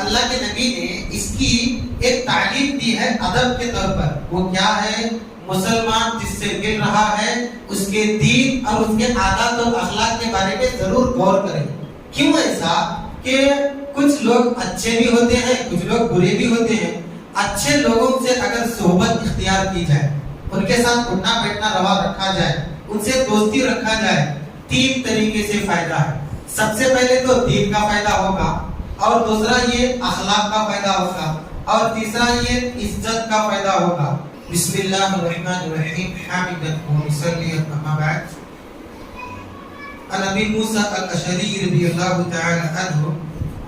اللہ کے نبی نے اس کی ایک تعلیم دی ہے ادب کے طور پر. وہ کیا ہے؟ مسلمان جس سے مل رہا ہے اس کے دین اور اس کے عادات اور اخلاق کے بارے میں ضرور غور کریں. کیوں ایسا؟ کہ کچھ لوگ اچھے بھی ہوتے ہیں، کچھ لوگ برے بھی ہوتے ہیں. اچھے لوگوں سے اگر صحبت اختیار کی جائے، ان کے ساتھ اٹھنا بیٹھنا روا رکھا جائے، ان سے دوستی رکھا جائے، 3 طریقے سے فائدہ ہے. سب سے پہلے تو دین کا فائدہ ہوگا، اور دوسرا یہ اخلاق کا فائدہ ہوگا، اور تیسرا یہ عزت کا فائدہ ہوگا. بسم اللہ الرحمن الرحیم. حامدا ومصلیا اما بعد. عن ابی موسیٰ الاشعری رضی اللہ تعالی عنہ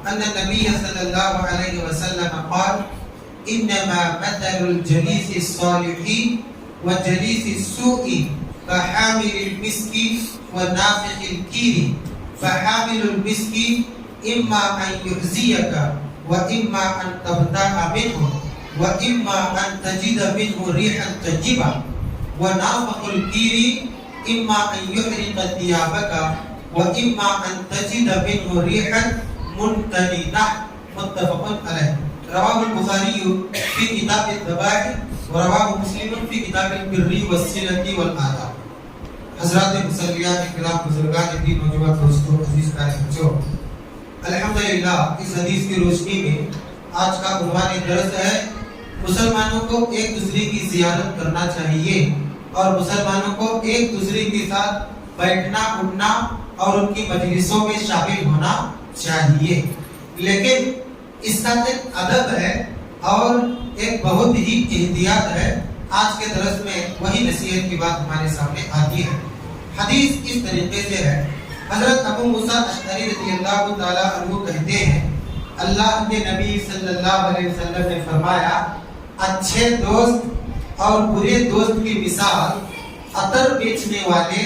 ان النبی صلی اللہ علیہ وسلم قال انما مثل الجلیس الصالح وجلیس السوء كحامل المسك ونافخ الكير. فحامل المسك اما ان يحزيك واما ان تبتاع منه واما ان تجد منه ريحا طيبة ونافخ الكير اما ان يحرق ثيابك واما ان تجد منه ريحا منتنة. متفق علیہ. رواه البخاری في کتاب الذبائح ورواه مسلم في کتاب البر والصلة والآداب. حضرات مسلیات کرام، بزرگان دین، نوجوان دوستوں، عزیز پیارے بچوں، الحمدللہ اس حدیث کی روشنی میں آج کا عنوان درس ہے مسلمانوں کو ایک دوسرے کی زیارت کرنا چاہیے اور مسلمانوں کو ایک دوسرے کے ساتھ بیٹھنا اٹھنا اور ان کی مجلسوں میں شامل ہونا چاہیے. لیکن اس کا ایک ادب ہے اور ایک بہت ہی احتیاط ہے. آج کے درس میں وہی نصیحت کی بات ہمارے سامنے آتی ہے. حدیث اس طریقے سے ہے. حضرت ابو موسیٰ اشعری رضی اللہ تعالی عنہ کہتے ہیں اللہ کے نبی صلی اللہ علیہ وسلم نے فرمایا اچھے دوست اور برے دوست کی مثال عطر بیچنے والے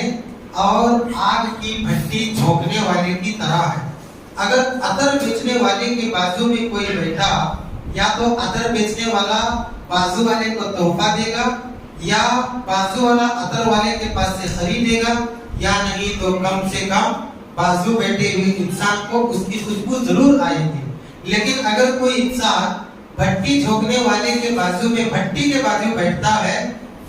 اور آگ کی بھٹی جھونکنے والے کی طرح ہے. اگر عطر بیچنے والے کے بازو میں کوئی بیٹھا، یا تو عطر بیچنے والا بازو والے کو تحفہ دے گا، یا بازو والا عطر والے کے پاس سے خریدے گا، یا نہیں تو کم سے کم بازو بیٹھے ہوئے انسان کو اس کی خوشبو ضرور آئے گی. لیکن اگر کوئی انسان بھٹی جھونکنے والے کے بازو میں بھٹی کے بازو بیٹھتا ہے،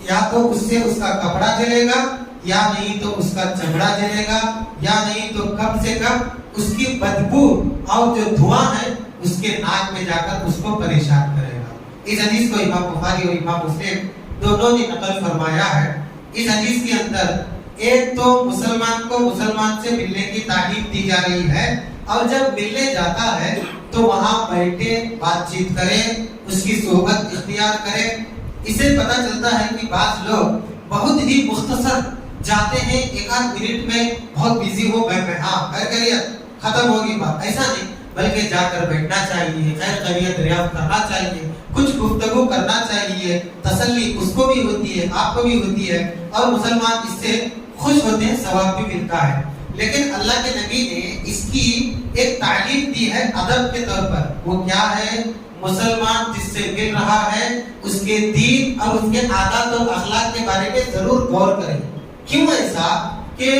یا تو اس سے اس کا کپڑا جلے گا، یا نہیں تو اس کا چمڑا جلے گا، یا نہیں تو کم سے کم اس کی بدبو اور جو دھواں ہے اس کے ناک میں جا کر اس کو پریشان کرے گا. اس حدیث کو امام بخاری اور امام مسلم دونوں نے نقل فرمایا ہے. اس حدیث کے اندر ایک تو مسلمان کو مسلمان سے ملنے کی تعلیم دی جا رہی ہے، اور جب ملنے جاتا ہے تو وہاں بیٹھے بات چیت کرے، اس کی صحبت اختیار کرے. اسے پتہ چلتا ہے کہ بعض لوگ بہت ہی مختصر جاتے ہیں، 1 منٹ میں بہت بیزی ہو گئے، ہاں خیر خیریت ختم ہوگی بات. ایسا نہیں، بلکہ جا کر بیٹھنا چاہیے، خیر خیریت دریافت کرنا چاہیے، کچھ گفتگو کرنا چاہیے. تسلی اس کو بھی ہوتی ہے، آپ کو بھی ہوتی ہے، اور مسلمان اس سے خوش ہوتے ہیں، ثواب بھی ملتا ہے. لیکن اللہ کے نبی نے اس کی ایک تعلیم دی ہے ادب کے طور پر. وہ کیا ہے؟ مسلمان جس سے مل رہا ہے اس کے دین اور اس کے عادات اور اخلاق کے بارے میں ضرور غور کریں. کیوں ایسا؟ کہ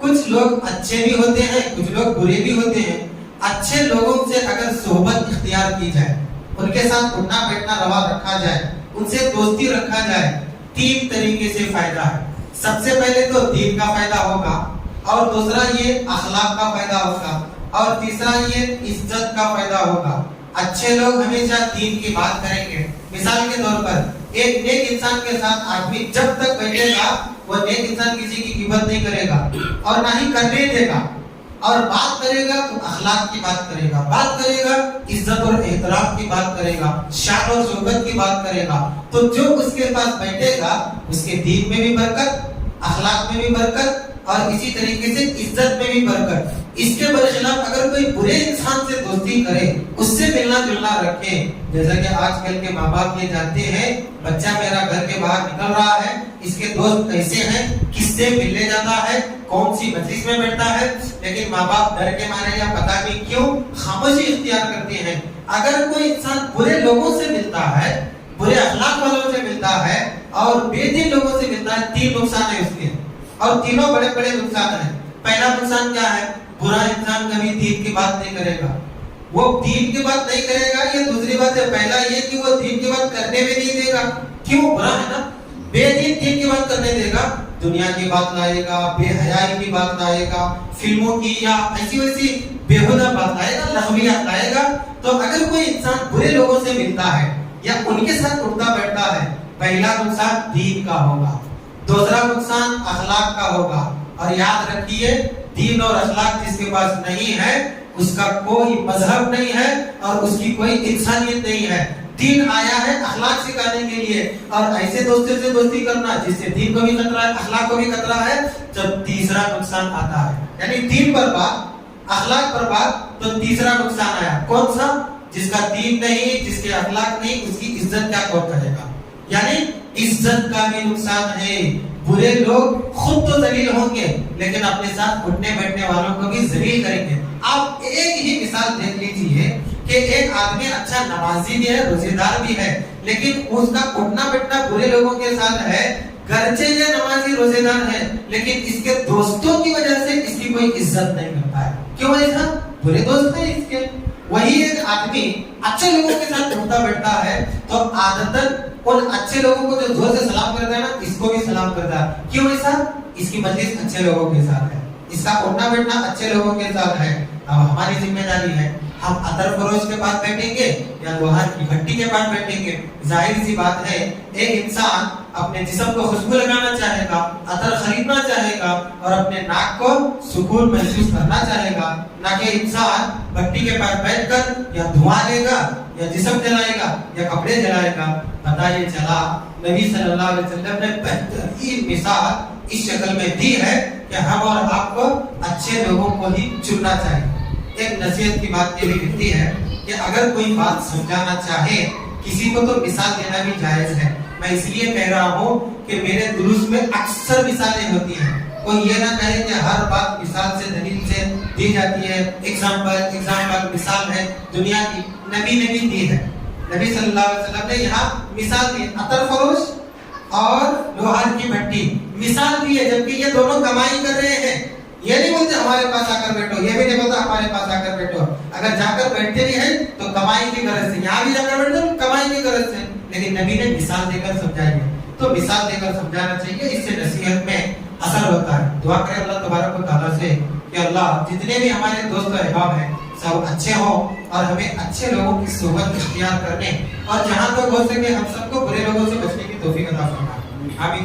کچھ لوگ اچھے بھی ہوتے ہیں، کچھ لوگ برے بھی ہوتے ہیں. اچھے لوگوں سے اگر صحبت اختیار کی جائے، ان کے ساتھ اٹھنا بیٹھنا روا رکھا جائے، ان سے دوستی رکھا جائے، 3 طریقے سے فائدہ ہے. سب سے پہلے تو دین کا فائدہ ہوگا، اور دوسرا یہ اخلاق کا فائدہ ہوگا، اور تیسرا یہ عزت کا فائدہ ہوگا. اچھے لوگ ہمیشہ دین کی بات کریں گے. مثال کے طور پر ایک نیک انسان کے ساتھ آدمی جب تک بیٹھے گا وہ نیک انسان کسی کی غیبت نہیں کرے گا اور نہ ہی کرنے دے گا، اور بات کرے گا تو اخلاق کی بات کرے گا، بات کرے گا عزت اور احترام کی بات کرے گا، شان اور شوکت کی بات کرے گا. تو جو اس کے پاس بیٹھے گا اس کے دین میں بھی برکت، اخلاق میں بھی برکت، اور اسی طریقے سے عزت میں بھی برکت. اس کے برخلاف اگر کوئی برے انسان سے دوستی کرے، اس سے ملنا جلنا رکھے، جیسا کہ آج کل کے ماں باپ یہ جانتے ہیں بچہ میرا گھر کے باہر نکل رہا ہے، اس کے دوست کیسے ہیں، کس سے ملنے جاتا ہے، کون سی مجلس میں بیٹھتا ہے، لیکن ماں باپ ڈر کے مارے یا پتہ نہیں کیوں خاموشی اختیار کرتے ہیں. اگر کوئی انسان برے لوگوں سے ملتا ہے، برے اخلاق والوں سے ملتا ہے اور بے دین لوگوں سے ملتا ہے، 3 نقصان ہے اس کے، اور تینوں بڑے بڑے نقصان ہیں. پہلا نقصان کیا ہے؟ برا انسان کبھی دین کی بات نہیں کرے گا. وہ دین کی بات نہیں کرے گا. یہ دوسری بات ہے. پہلا یہ کہ وہ دین کی بات کرنے میں نہیں دے گا. کیوں؟ برا ہے نا. بے دین کی بات کرنے دے گا, دنیا کی بات لائے گا, بے حیائی کی بات لائے گا, فلموں کی یا ایسی ویسی بےہودہ بات لائے گا, لغویات لائے گا. تو اگر کوئی انسان برے لوگوں سے ملتا ہے یا ان کے ساتھ اٹھتا بیٹھتا ہے, پہلا نقصان دین کا ہوگا, دوسرا نقصان اخلاق کا ہوگا. اور یاد رکھیے, دین اور اخلاق جس کے پاس نہیں ہے اس کا کوئی مذہب نہیں ہے اور اس کی کوئی انسانیت نہیں ہے. دین آیا ہے اخلاق سکھانے کے لیے, اور ایسے دوستوں سے دوستی کرنا جس سے دین کو بھی خطرہ ہے, اخلاق کو بھی خطرہ ہے. جب تیسرا نقصان آتا ہے, یعنی دین برباد, اخلاق برباد, تو تیسرا نقصان آیا. کون سا؟ جس کا دین نہیں, جس کے اخلاق نہیں, اس کی عزت کیا کون کرے گا. یعنی عزت کا بھی نقصان ہے. برے لوگ خود تو ذلیل ہوں گے لیکن اپنے ساتھ اٹھنے بیٹھنے والوں کو بھی ذلیل کریں گے. آپ ایک ہی مثال دیکھ لیجئے کہ ایک آدمی اچھا نمازی بھی ہے, روزے دار بھی ہے, لیکن اس کا اٹھنا بیٹھنا برے لوگوں کے ساتھ ہے. گرچہ یہ نمازی روزے دار ہے لیکن اس کے دوستوں کی وجہ سے اس کی کوئی عزت نہیں کرتا ہے. کیوں ایسا؟ برے دوست ہیں اس کے. وہی ایک آدمی اچھے لوگوں کے ساتھ اٹھتا بیٹھتا ہے تو عادتاً ان اچھے لوگوں کو جو زور سے سلام کرتا ہے نا, اس کو بھی سلام کرتا ہے. کیوں ایسا؟ اس کی مجلس اچھے لوگوں کے ساتھ ہے, اس کا اٹھنا بیٹھنا اچھے لوگوں کے ساتھ ہے. اب ہماری ذمہ داری ہے, ہم عطر فروش کے پاس بیٹھیں گے یا لوہار کی بھٹی کے پاس بیٹھیں گے. ظاہر سی بات ہے, ایک انسان اپنے جسم کو خوشبو لگانا چاہے گا, عطر خریدنا چاہے گا اور اپنے ناک کو سکون محسوس کرنا چاہے گا, نہ کہ انسان بھٹی کے پاس بیٹھ کر یا دھواں لے گا یا جسم جلائے گا یا کپڑے جلائے گا. پتہ یہ چلا نبی صلی اللہ علیہ وسلم نے بہترین مثال اس شکل میں دی ہے کہ ہم اور آپ کو اچھے لوگوں کو ہی چننا چاہیے. ایک نصیحت کی بات یہ بھی لکھتی ہے کہ اگر کوئی بات سمجھانا چاہے کسی کو تو مثال دینا بھی جائز ہے. میں اس لیے کہہ رہا ہوں کہ میرے دروس میں اکثر مثالیں ہوتی ہیں. کوئی یہ نہ کہے کہ ہر بات مثال سے دلیل سے دی جاتی ہے. ایگزامپل مثال ہے دنیا کی, نبی نے بھی دی ہے. نبی صلی اللہ علیہ وسلم نے یہاں مثال دی, عطر فروش اور لوہار کی بھٹی مثال دی ہے, جبکہ یہ دونوں کمائی کر رہے ہیں. یہ نہیں بولتے ہمارے پاس آ کر بیٹھو, یہ بھی نہیں بولتا ہمارے پاس آ کر بیٹھو. اگر جا کر بیٹھتے بھی ہیں تو کمائی کی غرض سے, یہاں بھی جا کر بیٹھتے کمائی کی غرض سے, لیکن نبی نے مثال دے کر سمجھائی ہے. تو مثال دے کر سمجھانا چاہیے, اس سے نصیحت میں اثر ہوتا ہے. دعا کریں اللہ تبارک و تعالیٰ سے کہ اللہ جتنے بھی ہمارے دوست و احباب ہیں سب اچھے ہوں اور ہمیں اچھے لوگوں کی صحبت اختیار کرنے اور جہاں تک ہو سکے ہم سب کو برے لوگوں سے بچنے کی توفیق عطا فرمائے. آمین.